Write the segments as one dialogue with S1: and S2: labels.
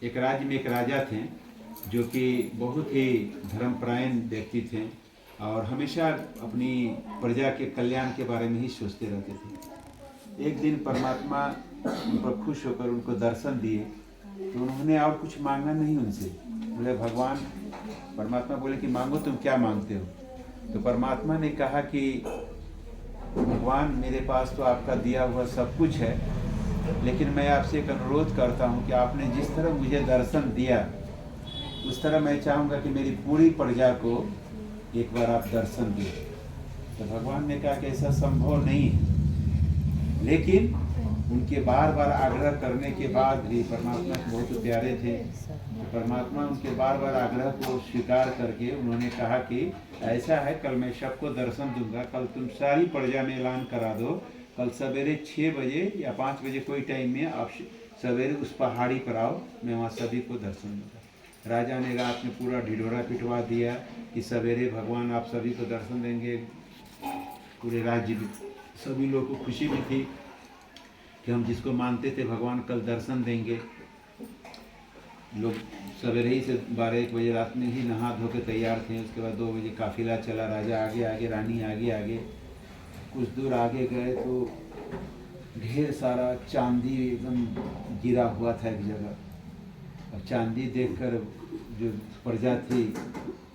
S1: एक राज्य में एक राजा थे जो कि बहुत ही धर्मपरायण व्यक्ति थे और हमेशा अपनी प्रजा के कल्याण के बारे में ही सोचते रहते थे। एक दिन परमात्मा उन पर खुश होकर उनको दर्शन दिए तो उन्होंने और कुछ मांगा नहीं उनसे। बोले भगवान, परमात्मा बोले कि मांगो, तुम क्या मांगते हो? तो परमात्मा ने कहा कि भगवान, मेरे पास तो आपका दिया हुआ सब कुछ है, लेकिन मैं आपसे एक अनुरोध करता हूँ कि आपने जिस तरह मुझे दर्शन दिया उस तरह मैं चाहूँगा कि मेरी पूरी प्रजा को एक बार आप दर्शन दें। तो भगवान ने कहा कि ऐसा संभव नहीं है, लेकिन उनके बार बार आग्रह करने के बाद भी परमात्मा बहुत प्यारे थे। तो परमात्मा उनके बार बार आग्रह को स्वीकार करके उन्होंने कहा कि ऐसा है, कल मैं सबको दर्शन दूंगा, कल तुम सारी प्रजा में ऐलान करा दो, कल सवेरे 6 बजे या 5 बजे कोई टाइम में आप सवेरे उस पहाड़ी पर आओ, मैं वहाँ सभी को दर्शन दूंगा। राजा ने रात में पूरा ढिढोरा पिटवा दिया कि सवेरे भगवान आप सभी को दर्शन देंगे। पूरे राज्य में सभी लोगों को खुशी भी थी कि हम जिसको मानते थे भगवान कल दर्शन देंगे। लोग सवेरे ही से 12-1 बजे रात में ही नहा धो के तैयार थे। उसके बाद 2 बजे काफिला चला, राजा आगे आगे, रानी आगे आगे। कुछ दूर आगे गए तो ढेर सारा चांदी एकदम गिरा हुआ था एक जगह। और चांदी देखकर जो प्रजा थी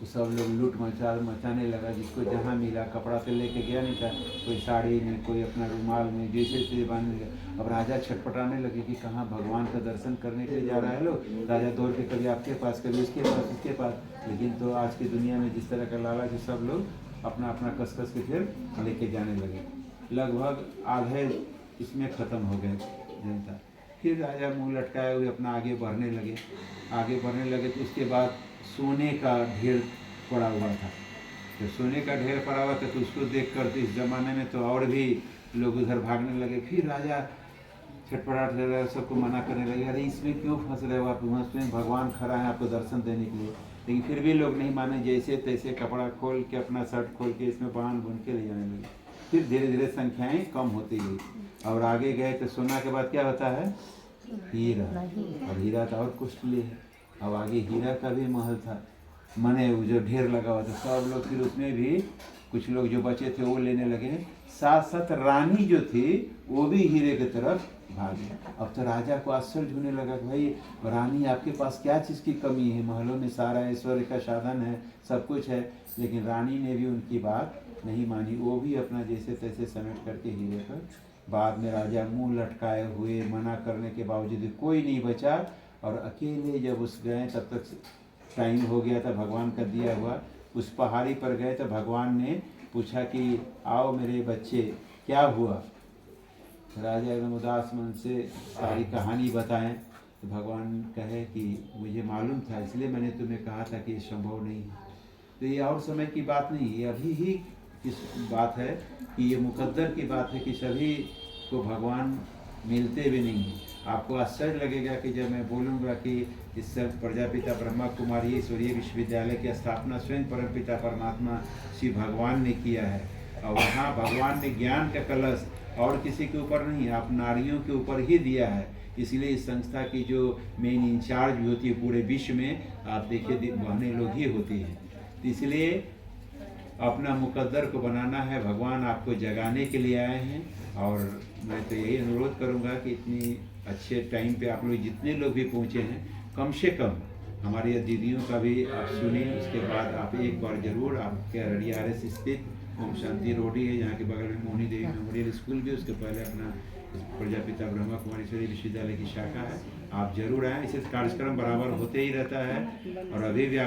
S1: तो सब लोग लूट मचाने लगा। जिसको जहाँ मिला, कपड़ा तो लेके गया नहीं था, कोई साड़ी में, कोई अपना रुमाल में, जैसे तैसे बांधने लगा। अब राजा छटपटाने लगे कि कहाँ भगवान का दर्शन करने के लिए जा रहा है लोग। राजा दौड़ के कभी आपके पास, कभी उसके पास, उसके पास। लेकिन तो आज की दुनिया में जिस तरह का लालच है, सब लोग अपना अपना कसकस के फिर लेके जाने लगे। लगभग आधे इसमें ख़त्म हो गए जनता। फिर राजा मुंह लटकाए हुए अपना आगे बढ़ने लगे तो उसके बाद सोने का ढेर पड़ा हुआ था। तो सोने का ढेर पड़ा हुआ था तो उसको देखकर तो इस ज़माने में तो और भी लोग उधर भागने लगे। फिर राजा छटपटाट लगा, सबको मना करने लगे, अरे इसमें क्यों फंस रहे हो आप, उसमें भगवान खड़ा है आपको दर्शन देने के लिए। लेकिन फिर भी लोग नहीं माने, जैसे तैसे कपड़ा खोल के, अपना शर्ट खोल के इसमें बांध बुन के ले जाने लगे। फिर धीरे धीरे संख्याएँ कम होती गई और आगे गए तो सोना के बाद क्या होता है, हीरा। और हीरा तो और कॉस्टली है। अब आगे हीरा का भी महल था, मने वो जो ढेर लगा हुआ था। सब लोग फिर उसमें भी कुछ लोग जो बचे थे वो लेने लगे। साथ साथ रानी जो थी वो भी हीरे की तरफ भागी। अब तो राजा को आश्चर्य होने लगा कि भाई रानी, आपके पास क्या चीज़ की कमी है? महलों में सारा ऐश्वर्य का साधन है, सब कुछ है। लेकिन रानी ने भी उनकी बात नहीं मानी, वो भी अपना जैसे तैसे समेट करके हीरे पर। बाद में राजा मुंह लटकाए हुए, मना करने के बावजूद कोई नहीं बचा। और अकेले जब उस गए तब तक टाइम हो गया था भगवान का दिया हुआ। उस पहाड़ी पर गए तो भगवान ने पूछा कि आओ मेरे बच्चे, क्या हुआ? राजा एकदम उदास मन से सारी कहानी बताएं तो भगवान कहे कि मुझे मालूम था, इसलिए मैंने तुम्हें कहा था कि ये संभव नहीं है। तो ये और समय की बात नहीं, ये अभी ही इस बात है कि ये मुकद्दर की बात है कि सभी को भगवान मिलते भी नहीं हैं। आपको आश्चर्य लगेगा कि जब मैं बोलूँगा कि इस प्रजापिता ब्रह्मा कुमारी ईश्वरीय विश्वविद्यालय की स्थापना स्वयं परमपिता परमात्मा श्री भगवान ने किया है। और वहाँ भगवान ने ज्ञान का कलश और किसी के ऊपर नहीं, आप नारियों के ऊपर ही दिया है। इसलिए इस संस्था की जो मेन इंचार्ज भी होती है पूरे विश्व में, आप देखिए बहने लोग ही होती हैं। इसलिए अपना मुकद्दर को बनाना है, भगवान आपको जगाने के लिए आए हैं। और मैं तो यही अनुरोध करूंगा कि इतनी अच्छे टाइम पे आप लोग जितने लोग भी पहुंचे हैं, कम से कम हमारी दीदियों का भी आप सुनिए। उसके बाद आप एक बार जरूर आपके अररिया RS स्थित ओम शांति रोडी है, यहाँ के बगल में मोहनी देवी मेमोरियल स्कूल भी, उसके पहले अपना प्रजापिता ब्रह्मा कुमारी ईश्वरीय विश्वविद्यालय की शाखा है। आप जरूर आएँ, इसे कार्यक्रम बराबर होते ही रहता है। और अभी भी